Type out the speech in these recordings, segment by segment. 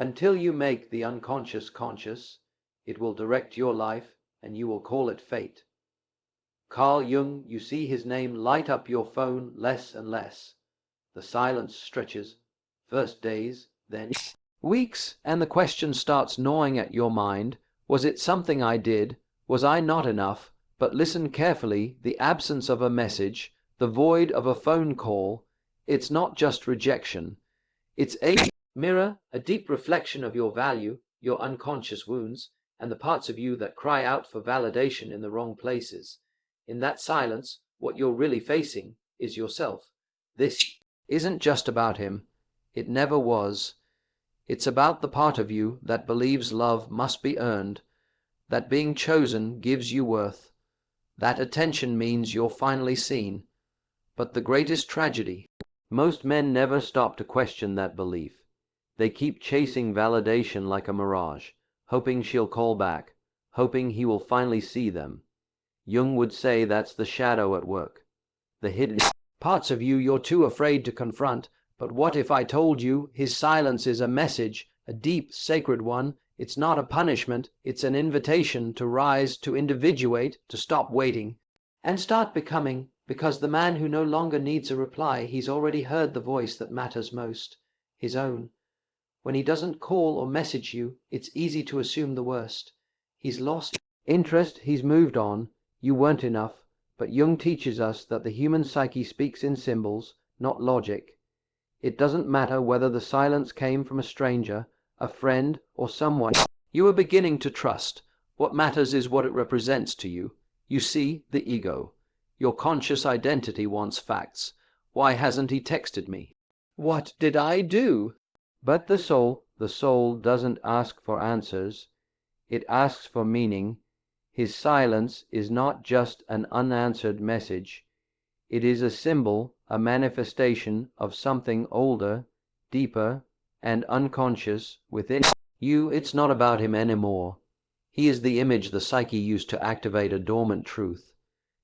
Until you make the unconscious conscious, it will direct your life, and you will call it fate. Carl Jung, you see his name light up your phone less and less. The silence stretches, first days, then weeks, and the question starts gnawing at your mind. Was it something I did? Was I not enough? But listen carefully, the absence of a message, the void of a phone call, it's not just rejection. It's a mirror, a deep reflection of your value, your unconscious wounds, and the parts of you that cry out for validation in the wrong places. In that silence, what you're really facing is yourself. This isn't just about him. It never was. It's about the part of you that believes love must be earned, that being chosen gives you worth, that attention means you're finally seen. But the greatest tragedy, most men never stop to question that belief. They keep chasing validation like a mirage, hoping she'll call back, hoping he will finally see them. Jung would say that's the shadow at work, the hidden parts of you you're too afraid to confront. But what if I told you his silence is a message, a deep, sacred one? It's not a punishment, it's an invitation to rise, to individuate, to stop waiting, and start becoming, because the man who no longer needs a reply, he's already heard the voice that matters most, his own. When he doesn't call or message you, it's easy to assume the worst. He's lost interest, he's moved on, you weren't enough. But Jung teaches us that the human psyche speaks in symbols, not logic. It doesn't matter whether the silence came from a stranger, a friend, or someone you were beginning to trust. What matters is what it represents to you. You see, the ego. Your conscious identity wants facts. Why hasn't he texted me? What did I do? But the soul doesn't ask for answers. It asks for meaning. His silence is not just an unanswered message. It is a symbol, a manifestation of something older, deeper, and unconscious within you. It's not about him anymore. He is the image the psyche used to activate a dormant truth.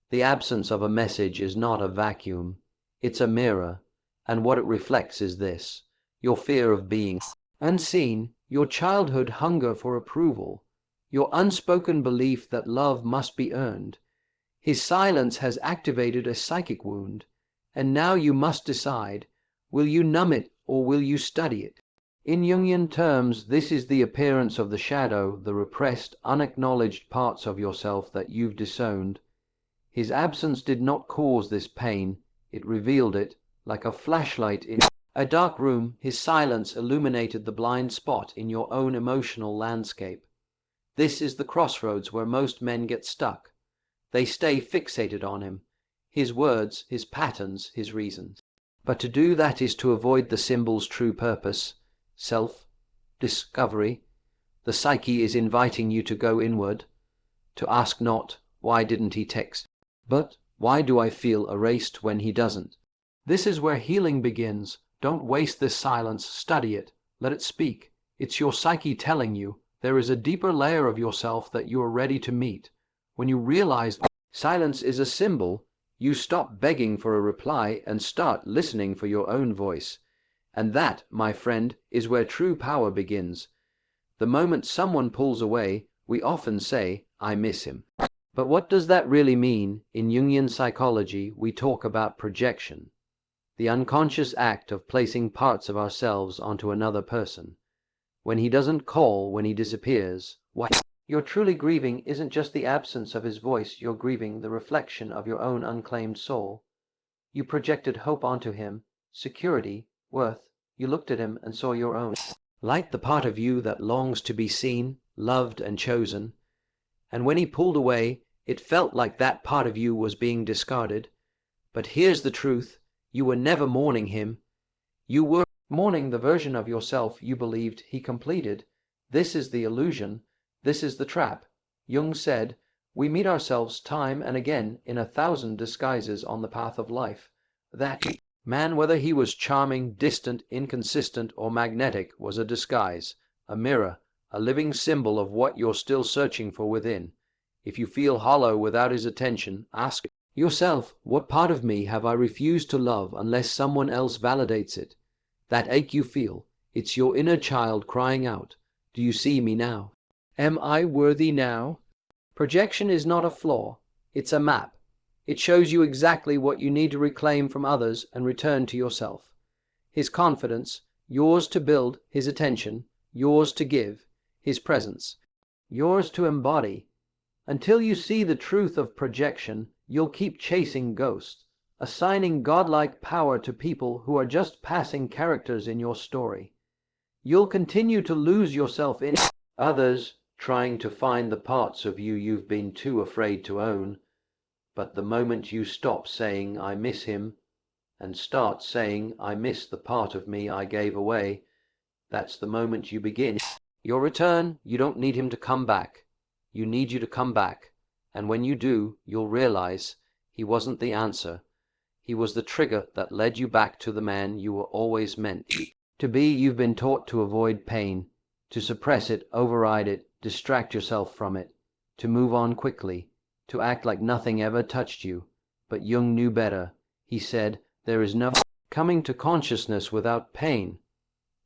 The absence of a message is not a vacuum. It's a mirror, and what it reflects is this: your fear of being unseen, your childhood hunger for approval, your unspoken belief that love must be earned. His silence has activated a psychic wound, and now you must decide, will you numb it or will you study it? In Jungian terms, this is the appearance of the shadow, the repressed, unacknowledged parts of yourself that you've disowned. His absence did not cause this pain, it revealed it, like a flashlight in a dark room. His silence illuminated the blind spot in your own emotional landscape. This is the crossroads where most men get stuck. They stay fixated on him, his words, his patterns, his reasons. But to do that is to avoid the symbol's true purpose, self-discovery. The psyche is inviting you to go inward, to ask not, why didn't he text, but why do I feel erased when he doesn't? This is where healing begins. Don't waste this silence, study it, let it speak. It's your psyche telling you there is a deeper layer of yourself that you are ready to meet. When you realize silence is a symbol, you stop begging for a reply and start listening for your own voice. And that, my friend, is where true power begins. The moment someone pulls away, we often say, I miss him. But what does that really mean? In Jungian psychology, we talk about projection, the unconscious act of placing parts of ourselves onto another person. When he doesn't call, when he disappears, what you're truly grieving isn't just the absence of his voice, you're grieving the reflection of your own unclaimed soul. You projected hope onto him, security, worth. You looked at him and saw your own light, the part of you that longs to be seen, loved, and chosen. And when he pulled away, it felt like that part of you was being discarded. But here's the truth: you were never mourning him. You were mourning the version of yourself you believed he completed. This is the illusion. This is the trap. Jung said, we meet ourselves time and again in 1,000 disguises on the path of life. That man, whether he was charming, distant, inconsistent, or magnetic, was a disguise, a mirror, a living symbol of what you're still searching for within. If you feel hollow without his attention, ask yourself, what part of me have I refused to love unless someone else validates it? That ache you feel, It's your inner child crying out, "Do you see me now? Am I worthy now?" Projection is not a flaw, it's a map. It shows you exactly what you need to reclaim from others and return to yourself. His confidence, yours to build; his attention, yours to give; his presence, yours to embody. Until you see the truth of projection, you'll keep chasing ghosts, assigning godlike power to people who are just passing characters in your story. You'll continue to lose yourself in others, trying to find the parts of you you've been too afraid to own. But the moment you stop saying, "I miss him," and start saying, "I miss the part of me I gave away," that's the moment you begin your return. You don't need him to come back. You need you to come back. And when you do, you'll realize he wasn't the answer. He was the trigger that led you back to the man you were always meant to be. You've been taught to avoid pain, to suppress it, override it, distract yourself from it, to move on quickly, to act like nothing ever touched you. But Jung knew better. He said, there is no coming to consciousness without pain.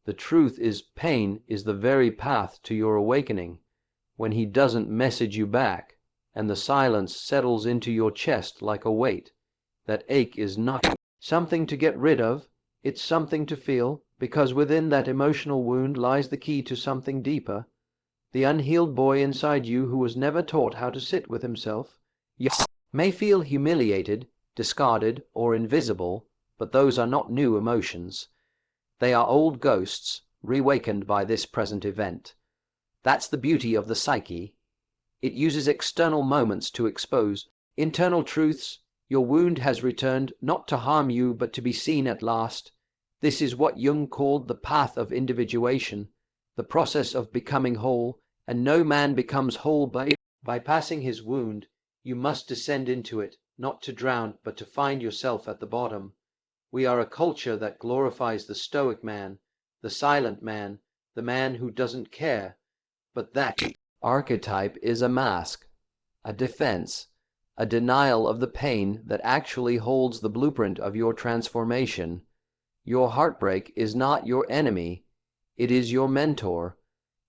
The truth is, pain is the very path to your awakening. When he doesn't message you back, and the silence settles into your chest like a weight, that ache is not something to get rid of, it's something to feel, because within that emotional wound lies the key to something deeper. The unhealed boy inside you who was never taught how to sit with himself. You may feel humiliated, discarded, or invisible, but those are not new emotions. They are old ghosts, reawakened by this present event. That's the beauty of the psyche. It uses external moments to expose internal truths. Your wound has returned, not to harm you, but to be seen at last. This is what Jung called the path of individuation, the process of becoming whole, and no man becomes whole by passing his wound. You must descend into it, not to drown, but to find yourself at the bottom. We are a culture that glorifies the stoic man, the silent man, the man who doesn't care. But that archetype is a mask, a defense, a denial of the pain that actually holds the blueprint of your transformation. Your heartbreak is not your enemy, it is your mentor.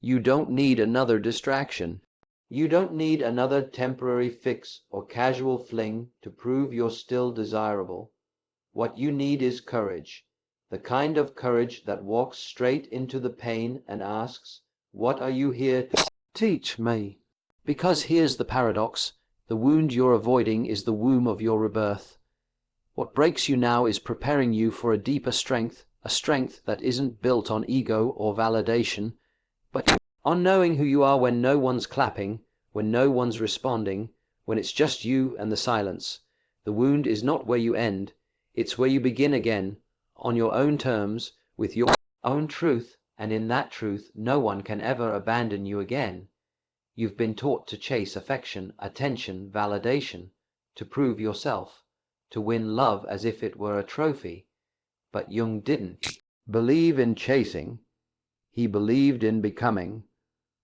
You don't need another distraction. You don't need another temporary fix or casual fling to prove you're still desirable. What you need is courage, the kind of courage that walks straight into the pain and asks, "What are you here to teach me?" Because here's the paradox. The wound you're avoiding is the womb of your rebirth. What breaks you now is preparing you for a deeper strength, a strength that isn't built on ego or validation, but on knowing who you are when no one's clapping, when no one's responding, when it's just you and the silence. The wound is not where you end, it's where you begin again, on your own terms, with your own truth, and in that truth no one can ever abandon you again. You've been taught to chase affection, attention, validation, to prove yourself, to win love as if it were a trophy. But Jung didn't believe in chasing, he believed in becoming.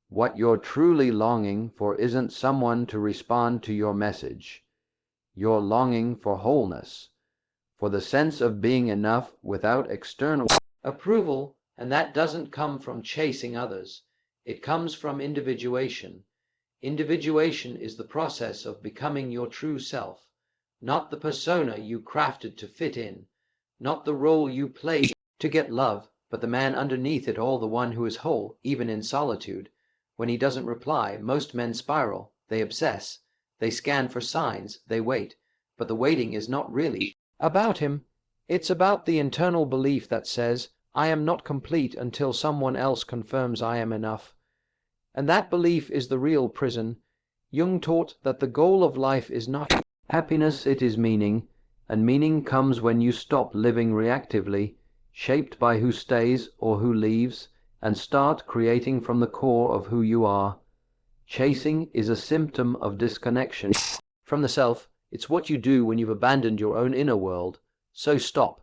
What you're truly longing for isn't someone to respond to your message. You're longing for wholeness, for the sense of being enough without external approval, and that doesn't come from chasing others. It comes from individuation. Individuation is the process of becoming your true self, not the persona you crafted to fit in, not the role you played to get love, but the man underneath it all, the one who is whole, even in solitude. When he doesn't reply, most men spiral, they obsess, they scan for signs, they wait, but the waiting is not really about him. It's about the internal belief that says, I am not complete until someone else confirms I am enough. And that belief is the real prison. Jung taught that the goal of life is not happiness, it is meaning, and meaning comes when you stop living reactively, shaped by who stays or who leaves, and start creating from the core of who you are. Chasing is a symptom of disconnection from the self. It's what you do when you've abandoned your own inner world. So stop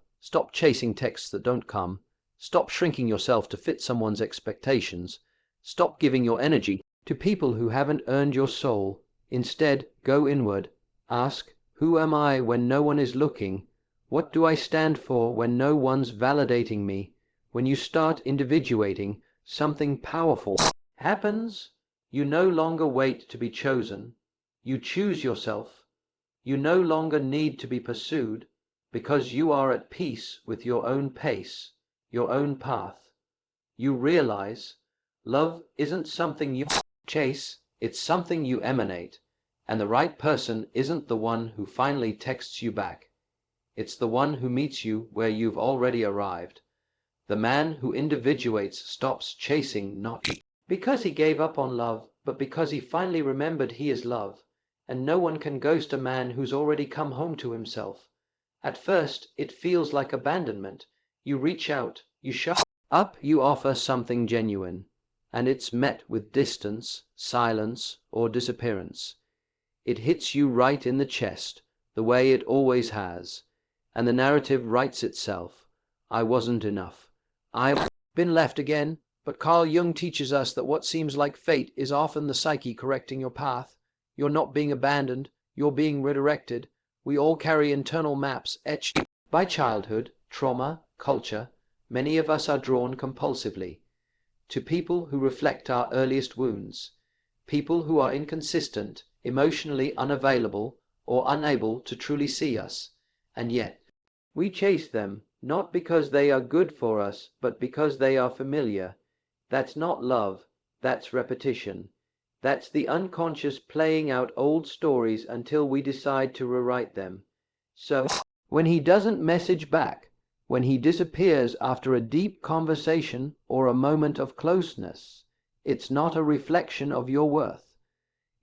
chasing texts that don't come. Stop shrinking yourself to fit someone's expectations. Stop giving your energy to people who haven't earned your soul. Instead, go inward. Ask, who am I when no one is looking? What do I stand for when no one's validating me? When you start individuating, something powerful happens. You no longer wait to be chosen. You choose yourself. You no longer need to be pursued, because you are at peace with your own pace, your own path. You realize love isn't something you chase, it's something you emanate, and the right person isn't the one who finally texts you back. It's the one who meets you where you've already arrived. The man who individuates stops chasing not because he gave up on love, but because he finally remembered he is love, and no one can ghost a man who's already come home to himself. At first, it feels like abandonment. You reach out, you show up, you offer something genuine, and it's met with distance, silence, or disappearance. It hits you right in the chest, the way it always has, and the narrative writes itself. I wasn't enough. I've been left again. But Carl Jung teaches us that what seems like fate is often the psyche correcting your path. You're not being abandoned, you're being redirected. We all carry internal maps etched by childhood, trauma, culture. Many of us are drawn compulsively to people who reflect our earliest wounds, people who are inconsistent, emotionally unavailable, or unable to truly see us. And yet, we chase them, not because they are good for us, but because they are familiar. That's not love, that's repetition. That's the unconscious playing out old stories until we decide to rewrite them. So, when he doesn't message back, when he disappears after a deep conversation or a moment of closeness, it's not a reflection of your worth.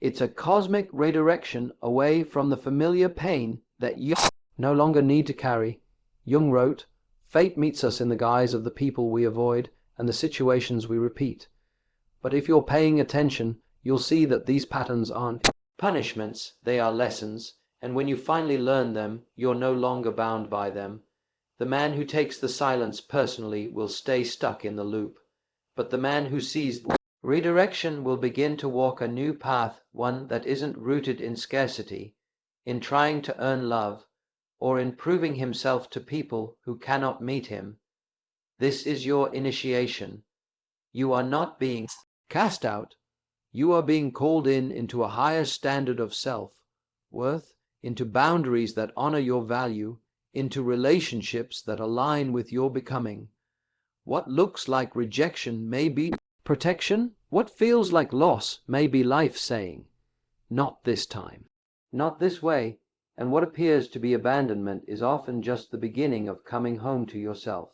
It's a cosmic redirection away from the familiar pain that you no longer need to carry. Jung wrote, "Fate meets us in the guise of the people we avoid and the situations we repeat." But if you're paying attention, you'll see that these patterns aren't punishments, they are lessons, and when you finally learn them, you're no longer bound by them. The man who takes the silence personally will stay stuck in the loop, but the man who sees redirection will begin to walk a new path, one that isn't rooted in scarcity, in trying to earn love, or in proving himself to people who cannot meet him. This is your initiation. You are not being cast out. You are being called into a higher standard of self-worth, into boundaries that honor your value, into relationships that align with your becoming. What looks like rejection may be protection. What feels like loss may be life saying, "Not this time. Not this way." And what appears to be abandonment is often just the beginning of coming home to yourself.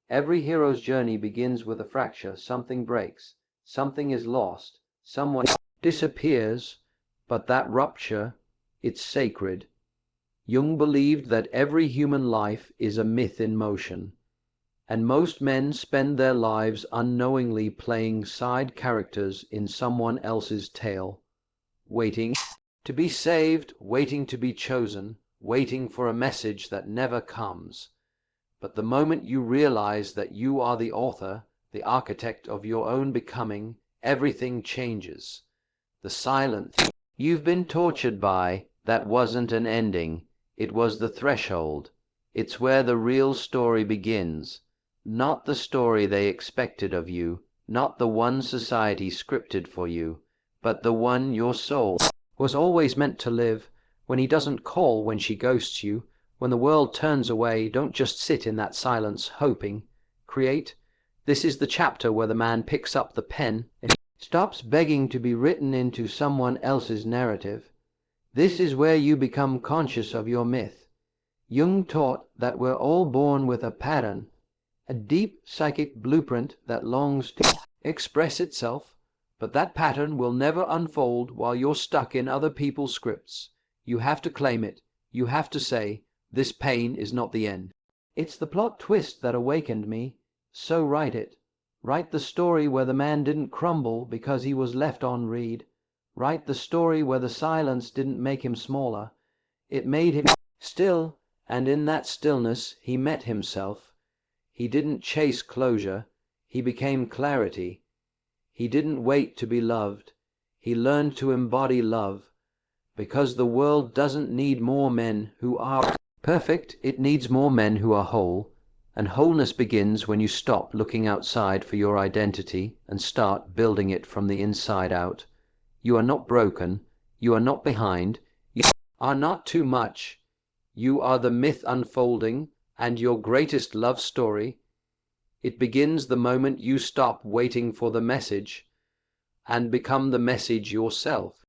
Every hero's journey begins with a fracture. Something breaks, something is lost, someone disappears, but that rupture, it's sacred. Jung believed that every human life is a myth in motion, and most men spend their lives unknowingly playing side characters in someone else's tale, waiting to be saved, waiting to be chosen, waiting for a message that never comes. But the moment you realize that you are the author, the architect of your own becoming, everything changes. The silence you've been tortured by, that wasn't an ending, it was the threshold. It's where the real story begins, not the story they expected of you, not the one society scripted for you, but the one your soul was always meant to live. When he doesn't call, when she ghosts you, when the world turns away, don't just sit in that silence hoping. Create. This is the chapter where the man picks up the pen and stops begging to be written into someone else's narrative. This is where you become conscious of your myth. Jung taught that we're all born with a pattern, a deep psychic blueprint that longs to express itself. But that pattern will never unfold while you're stuck in other people's scripts. You have to claim it. You have to say, "This pain is not the end. It's the plot twist that awakened me." So write it. Write the story where the man didn't crumble because he was left on read. Write the story where the silence didn't make him smaller. It made him still, and in that stillness he met himself. He didn't chase closure. He became clarity. He didn't wait to be loved. He learned to embody love. Because the world doesn't need more men who are perfect, it needs more men who are whole. And wholeness begins when you stop looking outside for your identity and start building it from the inside out. You are not broken. You are not behind. You are not too much. You are the myth unfolding and your greatest love story. It begins the moment you stop waiting for the message and become the message yourself.